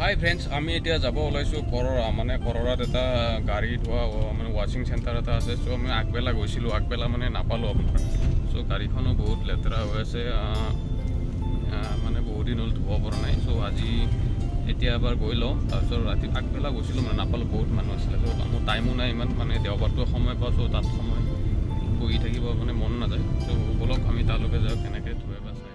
হাই friends, আমি এতিয়া যাব ওলাইছোঁ কৰৰা। মানে কৰৰাত এটা গাড়ী ধোৱা মানে ৱাশ্বিং চেণ্টাৰ এটা আছে। চ' আমি আগবেলা গৈছিলোঁ, আগবেলা মানে নাপালোঁ আপোনাৰ। চ' গাড়ীখনো বহুত লেতেৰা হৈ আছে, মানে বহুত দিন হ'ল ধুব পৰা নাই। চ' আজি এতিয়া এবাৰ গৈ লওঁ, তাৰপিছত ৰাতি আগবেলা গৈছিলোঁ মানে নাপালোঁ, বহুত মানুহ আছিলে। চ' মোৰ টাইমো নাই ইমান, মানে দেওবাৰটো সময় পাওঁ। চ' তাত সময় বহি থাকিব মানে মন নাযায়। চ' ব'লক আমি তালৈকে যাওঁ, কেনেকৈ ধুৱে বা চাই।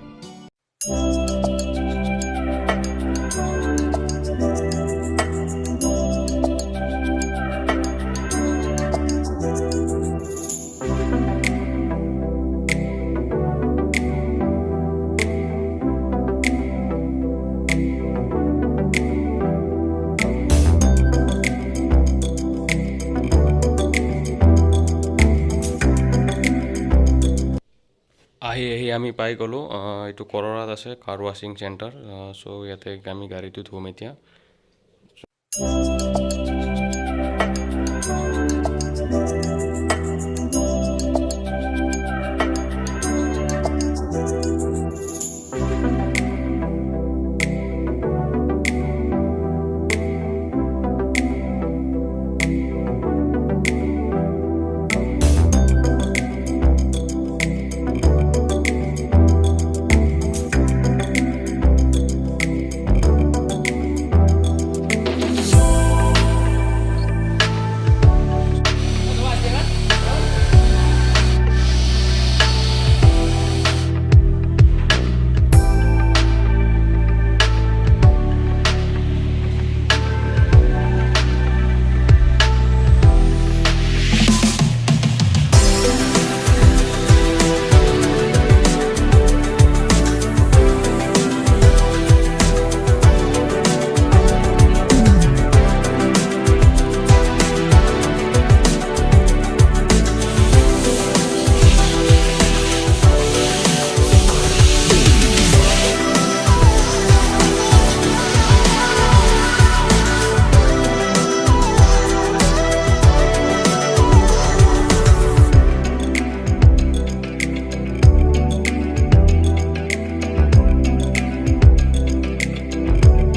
আহি আমি পাই গ'লোঁ। এইটো কৰৰাত আছে কাৰ ৱাশ্বিং চেণ্টাৰ। চ' ইয়াতে আমি গাড়ীটো ধুম এতিয়া।